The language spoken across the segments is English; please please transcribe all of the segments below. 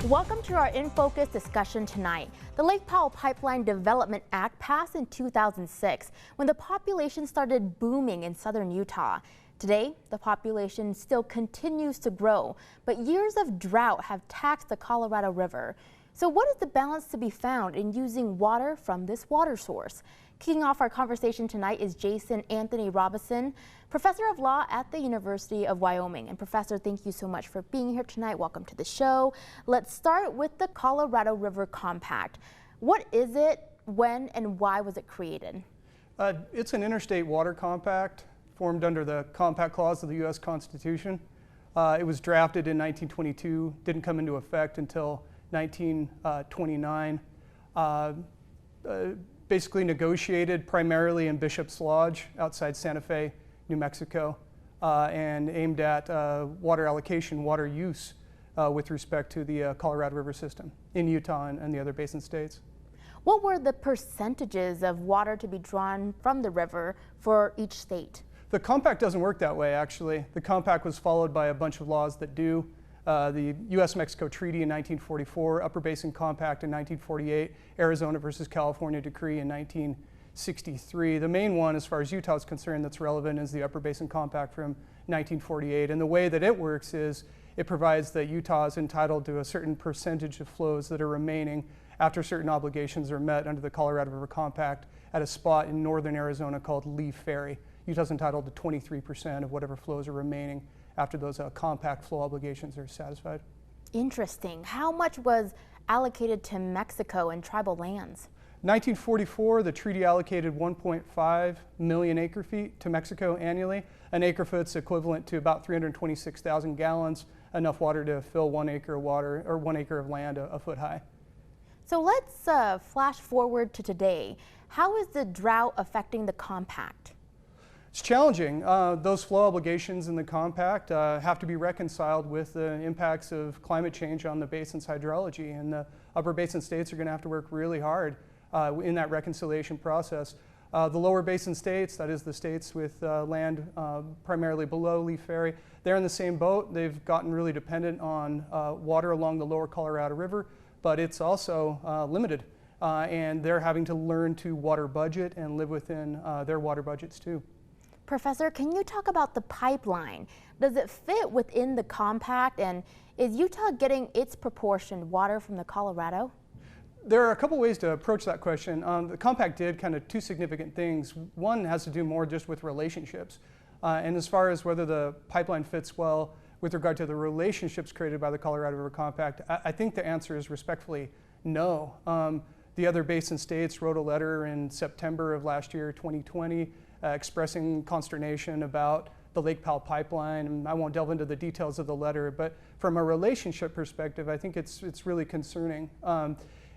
Welcome to our In Focus discussion tonight. The Lake Powell Pipeline Development Act passed in 2006 when the population started booming in southern Utah. Today, the population still continues to grow, but years of drought have taxed the Colorado River. So what is the balance to be found in using water from this water source? Kicking off our conversation tonight is Anthony Robison, professor of law at the University of Wyoming. And Professor, thank you so much for being here tonight. Welcome to the show. Let's start with the Colorado River Compact. What is it, when, and why was it created? It's an interstate water compact formed under the Compact Clause of the U.S. Constitution. It was drafted in 1922, didn't come into effect until 1929. Basically negotiated primarily in Bishop's Lodge outside Santa Fe, New Mexico, and aimed at water allocation, water use with respect to the Colorado River system in Utah and the other basin states. What were the percentages of water to be drawn from the river for each state? The compact doesn't work that way, actually. The compact was followed by a bunch of laws that do. The U.S.-Mexico Treaty in 1944, Upper Basin Compact in 1948, Arizona versus California Decree in 1963. The main one, as far as Utah is concerned, that's relevant is the Upper Basin Compact from 1948. And the way that it works is it provides that Utah is entitled to a certain percentage of flows that are remaining after certain obligations are met under the Colorado River Compact at a spot in northern Arizona called Lee Ferry. Utah's entitled to 23% of whatever flows are remaining after those compact flow obligations are satisfied. Interesting. How much was allocated to Mexico and tribal lands? 1944, the treaty allocated 1.5 million acre feet to Mexico annually. An acre foot's equivalent to about 326,000 gallons, enough water to fill 1 acre of water or 1 acre of land a foot high. So let's flash forward to today. How is the drought affecting the compact? It's challenging. Those flow obligations in the compact have to be reconciled with the impacts of climate change on the basin's hydrology, and the upper basin states are going to have to work really hard in that reconciliation process. The lower basin states, that is the states with land primarily below Lee Ferry, they're in the same boat. They've gotten really dependent on water along the lower Colorado River, but it's also limited, and they're having to learn to water budget and live within their water budgets too. Professor, can you talk about the pipeline? Does it fit within the compact, and is Utah getting its proportion water from the Colorado? There are a couple ways to approach that question. The compact did kind of two significant things. One has to do more just with relationships. And as far as whether the pipeline fits well with regard to the relationships created by the Colorado River Compact, I think the answer is respectfully no. The other basin states wrote a letter in September of last year, 2020, expressing consternation about the Lake Powell Pipeline. And I won't delve into the details of the letter, but from a relationship perspective, I think it's really concerning.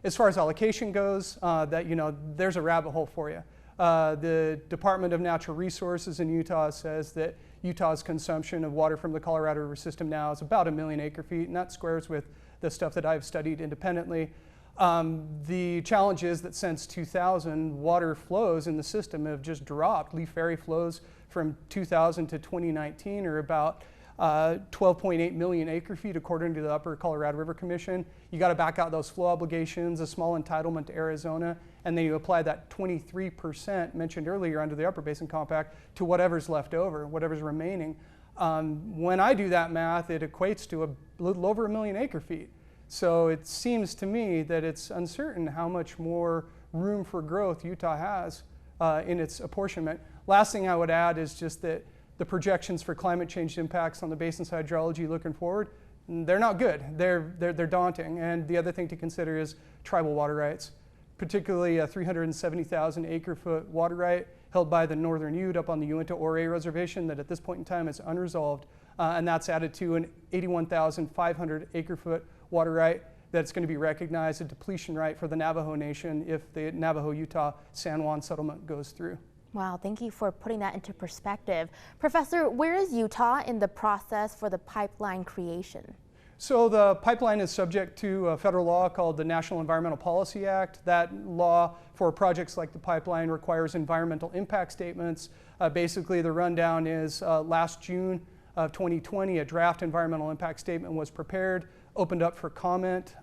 As far as allocation goes, there's a rabbit hole for you. The Department of Natural Resources in Utah says that Utah's consumption of water from the Colorado River system now is about 1 million acre feet, and that squares with the stuff that I've studied independently. The challenge is that since 2000, water flows in the system have just dropped. Lee Ferry flows from 2000 to 2019 are about 12.8 million acre feet according to the Upper Colorado River Commission. You got to back out those flow obligations, a small entitlement to Arizona, and then you apply that 23% mentioned earlier under the Upper Basin Compact to whatever's left over, whatever's remaining. When I do that math, it equates to a little over 1 million acre feet. So it seems to me that it's uncertain how much more room for growth Utah has in its apportionment. Last thing I would add is just that the projections for climate change impacts on the basin's hydrology looking forward, they're not good. They're daunting. And the other thing to consider is tribal water rights, particularly a 370,000 acre foot water right held by the Northern Ute up on the Uinta-Ouray Reservation that at this point in time is unresolved. And that's added to an 81,500 acre foot water right that's going to be recognized a depletion right for the Navajo Nation if the Navajo-Utah San Juan settlement goes through. Wow, thank you for putting that into perspective. Professor, where is Utah in the process for the pipeline creation? So the pipeline is subject to a federal law called the National Environmental Policy Act. That law for projects like the pipeline requires environmental impact statements. Basically, the rundown is last June, of 2020, a draft environmental impact statement was prepared, opened up for comment.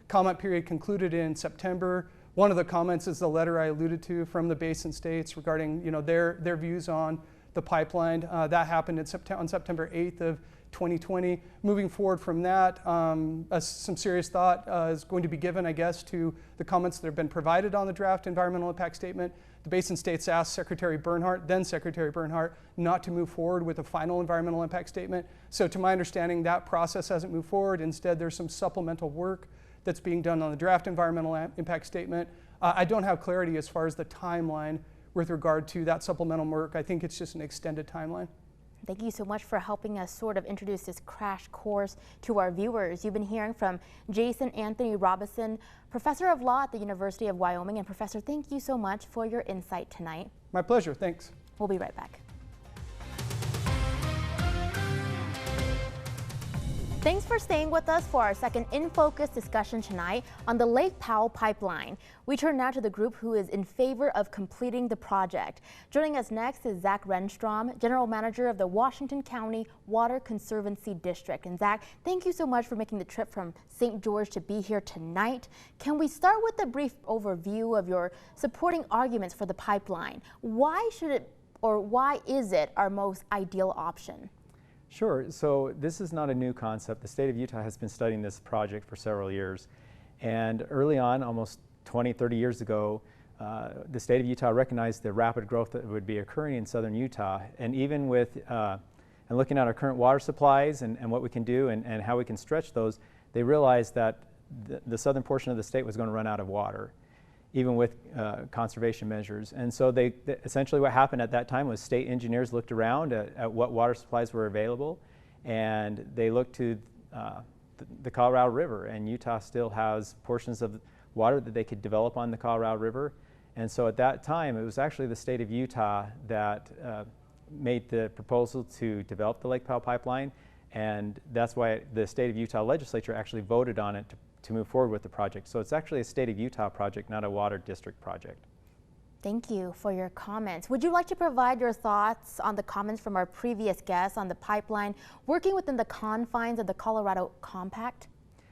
Comment period concluded in September. One of the comments is the letter I alluded to from the basin states regarding their views on the pipeline. That happened on September 8th of 2020. Moving forward from that, some serious thought is going to be given, I guess, to the comments that have been provided on the draft environmental impact statement. The basin states asked then Secretary Bernhardt, not to move forward with a final environmental impact statement. So to my understanding, that process hasn't moved forward. Instead, there's some supplemental work that's being done on the draft environmental impact statement. I don't have clarity as far as the timeline with regard to that supplemental work. I think it's just an extended timeline. Thank you so much for helping us sort of introduce this crash course to our viewers. You've been hearing from Jason Anthony Robison, Professor of Law at the University of Wyoming. And Professor, thank you so much for your insight tonight. My pleasure, thanks. We'll be right back. Thanks for staying with us for our second In Focus discussion tonight on the Lake Powell Pipeline. We turn now to the group who is in favor of completing the project. Joining us next is Zach Renstrom, General Manager of the Washington County Water Conservancy District. And Zach, thank you so much for making the trip from St. George to be here tonight. Can we start with a brief overview of your supporting arguments for the pipeline? Why is it our most ideal option? Sure. So this is not a new concept. The state of Utah has been studying this project for several years. And early on, almost 20, 30 years ago, the state of Utah recognized the rapid growth that would be occurring in southern Utah. And even with and looking at our current water supplies and what we can do and how we can stretch those, they realized that the southern portion of the state was going to run out of water, even with conservation measures. And so essentially what happened at that time was state engineers looked around at what water supplies were available, and they looked to the Colorado River, and Utah still has portions of water that they could develop on the Colorado River. And so at that time, it was actually the state of Utah that made the proposal to develop the Lake Powell Pipeline, and that's why the state of Utah legislature actually voted on it to move forward with the project. So it's actually a state of Utah project, not a water district project. Thank you for your comments. Would you like to provide your thoughts on the comments from our previous guests on the pipeline working within the confines of the Colorado Compact?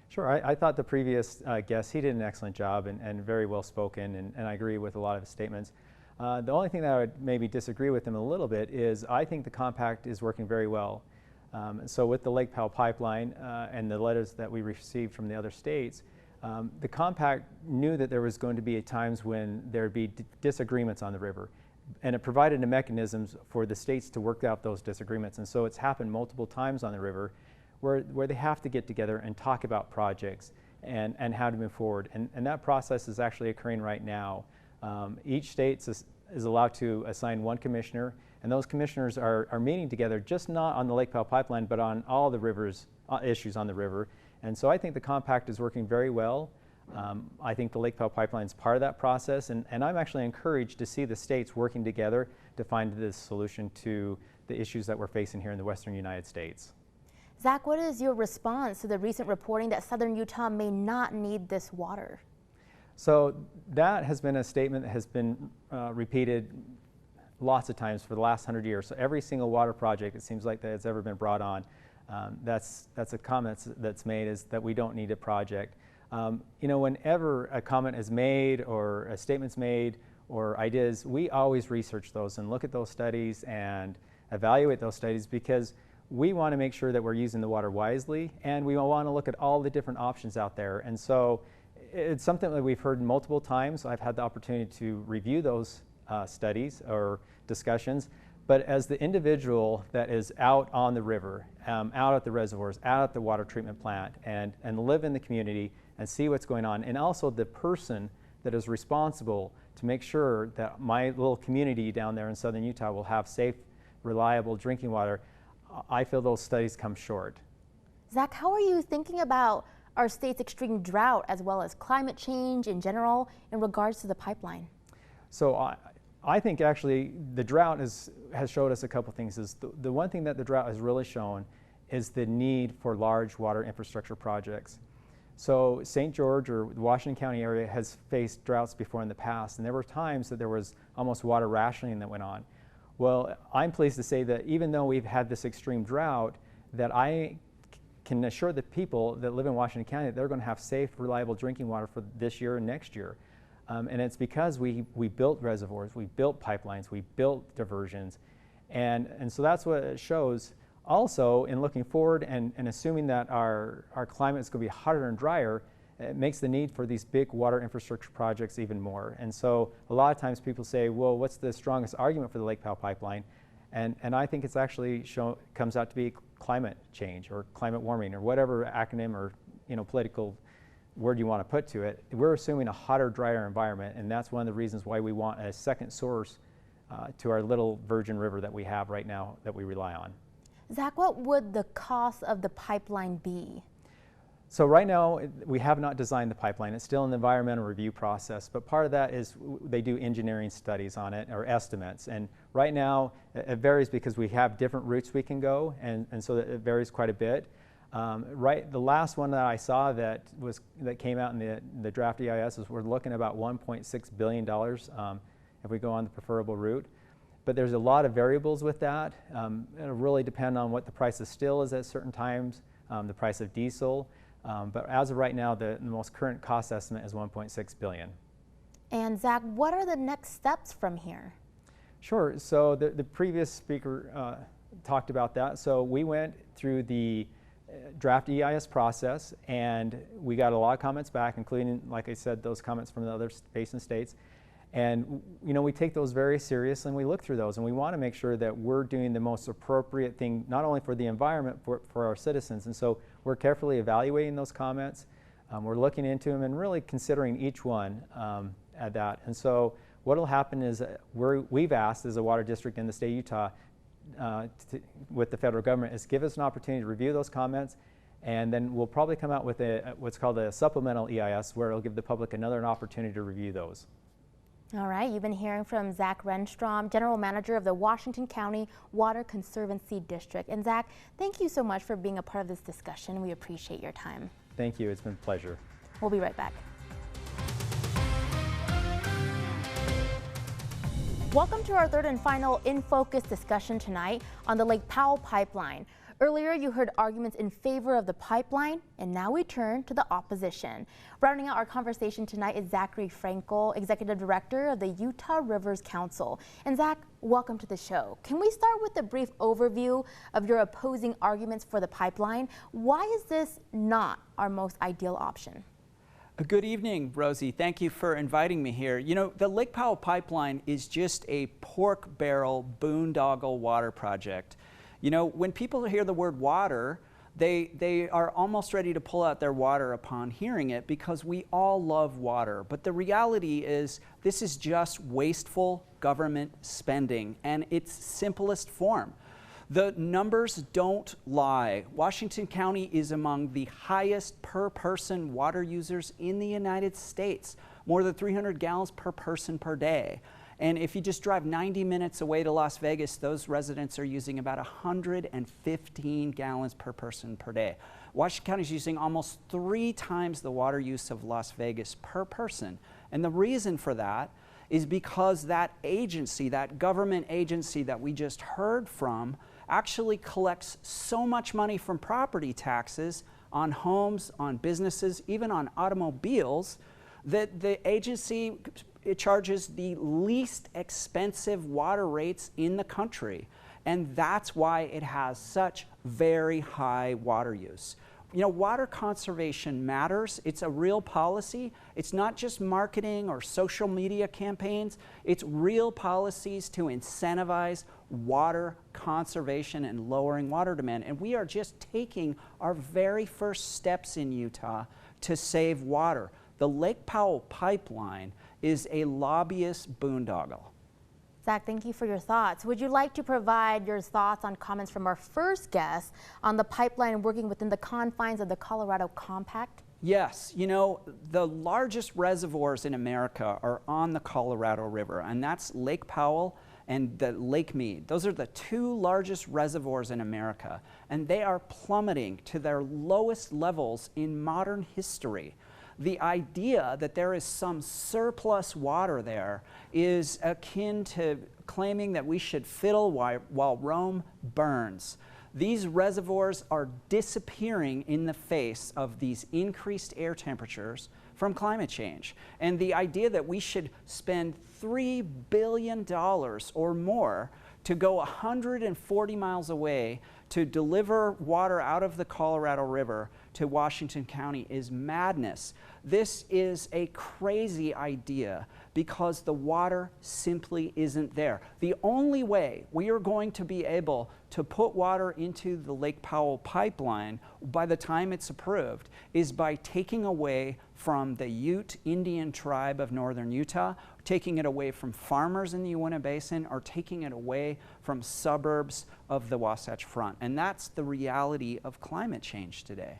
Sure. I thought the previous guest, he did an excellent job and very well spoken, and I agree with a lot of his statements. The only thing that I would maybe disagree with him a little bit is I think the compact is working very well. So with the Lake Powell Pipeline and the letters that we received from the other states, the compact knew that there was going to be times when there would be disagreements on the river, and it provided the mechanisms for the states to work out those disagreements. And so it's happened multiple times on the river where they have to get together and talk about projects and how to move forward. And that process is actually occurring right now. Each state is allowed to assign one commissioner, and those commissioners are meeting together, just not on the Lake Powell Pipeline, but on all the rivers, issues on the river. And so I think the compact is working very well. I think the Lake Powell Pipeline is part of that process, and I'm actually encouraged to see the states working together to find this solution to the issues that we're facing here in the western United States. Zach, what is your response to the recent reporting that southern Utah may not need this water? So that has been a statement that has been repeated lots of times for the last 100 years. So every single water project, it seems like, that has ever been brought on, that's a comment that's made, is that we don't need a project. Whenever a comment is made or a statement's made or ideas, we always research those and look at those studies and evaluate those studies, because we want to make sure that we're using the water wisely, and we want to look at all the different options out there. And so it's something that we've heard multiple times. I've had the opportunity to review those studies or discussions, but as the individual that is out on the river, out at the reservoirs, out at the water treatment plant, and live in the community and see what's going on, and also the person that is responsible to make sure that my little community down there in southern Utah will have safe, reliable drinking water, I feel those studies come short. Zach, how are you thinking about our state's extreme drought as well as climate change in general in regards to the pipeline? So I think actually the drought has showed us a couple things. The one thing that the drought has really shown is the need for large water infrastructure projects. So St. George or the Washington County area has faced droughts before in the past, and there were times that there was almost water rationing that went on. Well, I'm pleased to say that even though we've had this extreme drought, that I can assure the people that live in Washington County that they're going to have safe, reliable drinking water for this year and next year. And it's because we built reservoirs, we built pipelines, we built diversions. And so that's what it shows. Also, in looking forward and assuming that our climate is going to be hotter and drier, it makes the need for these big water infrastructure projects even more. And so a lot of times people say, well, what's the strongest argument for the Lake Powell Pipeline? And I think it's actually comes out to be climate change or climate warming or whatever acronym or political word you want to put to it. We're assuming a hotter, drier environment, and that's one of the reasons why we want a second source to our little virgin river that we have right now that we rely on. Zach, what would the cost of the pipeline be? So right now, we have not designed the pipeline. It's still in the environmental review process, but part of that is they do engineering studies on it, or estimates. And right now, it varies because we have different routes we can go, and so it varies quite a bit. The last one that I saw that came out in the draft EIS is we're looking at about $1.6 billion if we go on the preferable route. But there's a lot of variables with that. It'll really depend on what the price of steel is at certain times, the price of diesel. But as of right now, the most current cost estimate is $1.6 billion. And Zach, what are the next steps from here? Sure. So the previous speaker talked about that. So we went through the draft EIS process, and we got a lot of comments back, including, like I said, those comments from the other basin states. And we take those very seriously, and we look through those, and we want to make sure that we're doing the most appropriate thing, not only for the environment, for our citizens. And so we're carefully evaluating those comments. We're looking into them and really considering each one at that. And so what will happen is we've asked as a water district in the state of Utah with the federal government is give us an opportunity to review those comments, and then we'll probably come out with what's called a supplemental EIS, where it'll give the public another opportunity to review those. All right, you've been hearing from Zach Renstrom, General Manager of the Washington County Water Conservancy District. And Zach, thank you so much for being a part of this discussion. We appreciate your time. Thank you, it's been a pleasure. We'll be right back. Welcome to our third and final In Focus discussion tonight on the Lake Powell Pipeline. Earlier, you heard arguments in favor of the pipeline, and now we turn to the opposition. Rounding out our conversation tonight is Zachary Frankel, Executive Director of the Utah Rivers Council. And Zach, welcome to the show. Can we start with a brief overview of your opposing arguments for the pipeline? Why is this not our most ideal option? Good evening, Rosie. Thank you for inviting me here. The Lake Powell Pipeline is just a pork barrel boondoggle water project. When people hear the word water, they are almost ready to pull out their water upon hearing it because we all love water. But the reality is this is just wasteful government spending in its simplest form. The numbers don't lie. Washington County is among the highest per person water users in the United States, more than 300 gallons per person per day. And if you just drive 90 minutes away to Las Vegas, those residents are using about 115 gallons per person per day. Washington County is using almost 3 times the water use of Las Vegas per person. And the reason for that is because that agency, that government agency that we just heard from, actually collects so much money from property taxes on homes, on businesses, even on automobiles, that the agency charges the least expensive water rates in the country. And that's why it has such very high water use. Water conservation matters. It's a real policy. It's not just marketing or social media campaigns. It's real policies to incentivize water conservation and lowering water demand. And we are just taking our very first steps in Utah to save water. The Lake Powell Pipeline is a lobbyist boondoggle. Zach, thank you for your thoughts. Would you like to provide your thoughts on comments from our first guest on the pipeline working within the confines of the Colorado Compact? Yes, the largest reservoirs in America are on the Colorado River, and that's Lake Powell and the Lake Mead. Those are the 2 largest reservoirs in America, and they are plummeting to their lowest levels in modern history. The idea that there is some surplus water there is akin to claiming that we should fiddle while Rome burns. These reservoirs are disappearing in the face of these increased air temperatures from climate change. And the idea that we should spend $3 billion or more to go 140 miles away to deliver water out of the Colorado River to Washington County is madness. This is a crazy idea because the water simply isn't there. The only way we are going to be able to put water into the Lake Powell Pipeline by the time it's approved is by taking away from the Ute Indian tribe of northern Utah, taking it away from farmers in the Uinta Basin, or taking it away from suburbs of the Wasatch Front. And that's the reality of climate change today.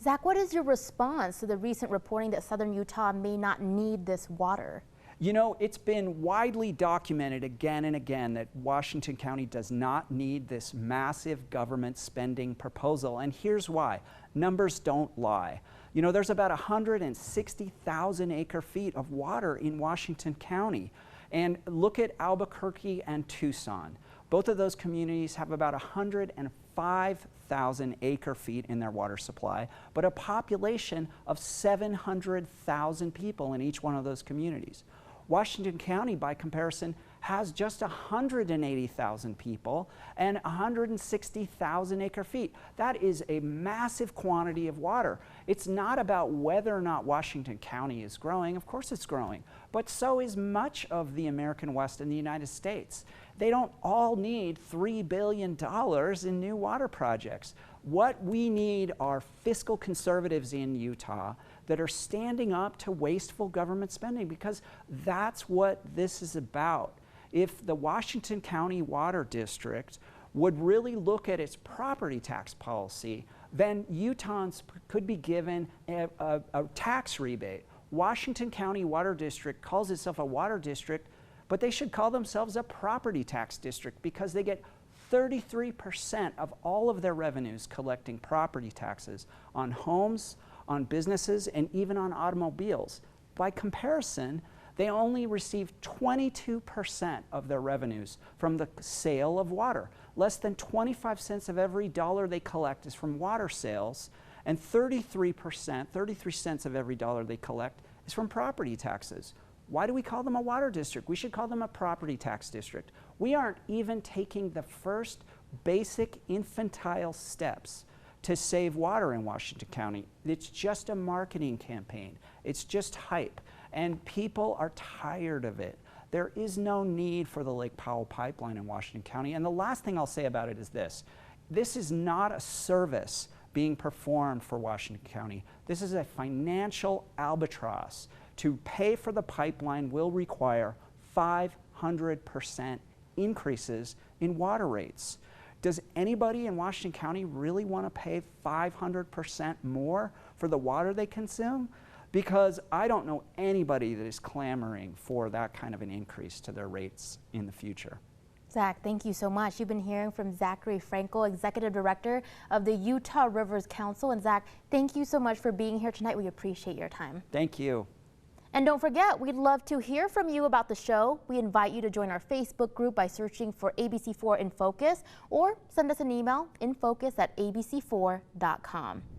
Zach, what is your response to the recent reporting that southern Utah may not need this water? You know, it's been widely documented again and again that Washington County does not need this massive government spending proposal, and here's why. Numbers don't lie. You know, there's about 160,000 acre-feet of water in Washington County, and look at Albuquerque and Tucson. Both of those communities have about 105,000 acre-feet in their water supply, but a population of 700,000 people in each one of those communities. Washington County, by comparison, has just 180,000 people and 160,000 acre-feet. That is a massive quantity of water. It's not about whether or not Washington County is growing. Of course it's growing, but so is much of the American West and the United States. They don't all need $3 billion in new water projects. What we need are fiscal conservatives in Utah that are standing up to wasteful government spending, because that's what this is about. If the Washington County Water District would really look at its property tax policy, then Utahns could be given a tax rebate. Washington County Water District calls itself a water district, but they should call themselves a property tax district, because they get 33% of all of their revenues collecting property taxes on homes, on businesses, and even on automobiles. By comparison, they only receive 22% of their revenues from the sale of water. Less than 25 cents of every dollar they collect is from water sales, and 33 cents of every dollar they collect is from property taxes. Why do we call them a water district? We should call them a property tax district. We aren't even taking the first basic infantile steps to save water in Washington County. It's just a marketing campaign. It's just hype, and people are tired of it. There is no need for the Lake Powell Pipeline in Washington County. And the last thing I'll say about it is this. This is not a service being performed for Washington County. This is a financial albatross. To pay for the pipeline will require 500% increases in water rates. Does anybody in Washington County really want to pay 500% more for the water they consume? Because I don't know anybody that is clamoring for that kind of an increase to their rates in the future. Zach, thank you so much. You've been hearing from Zachary Frankel, Executive Director of the Utah Rivers Council. And Zach, thank you so much for being here tonight. We appreciate your time. Thank you. And don't forget, we'd love to hear from you about the show. We invite you to join our Facebook group by searching for ABC4 In Focus, or send us an email, infocus@abc4.com.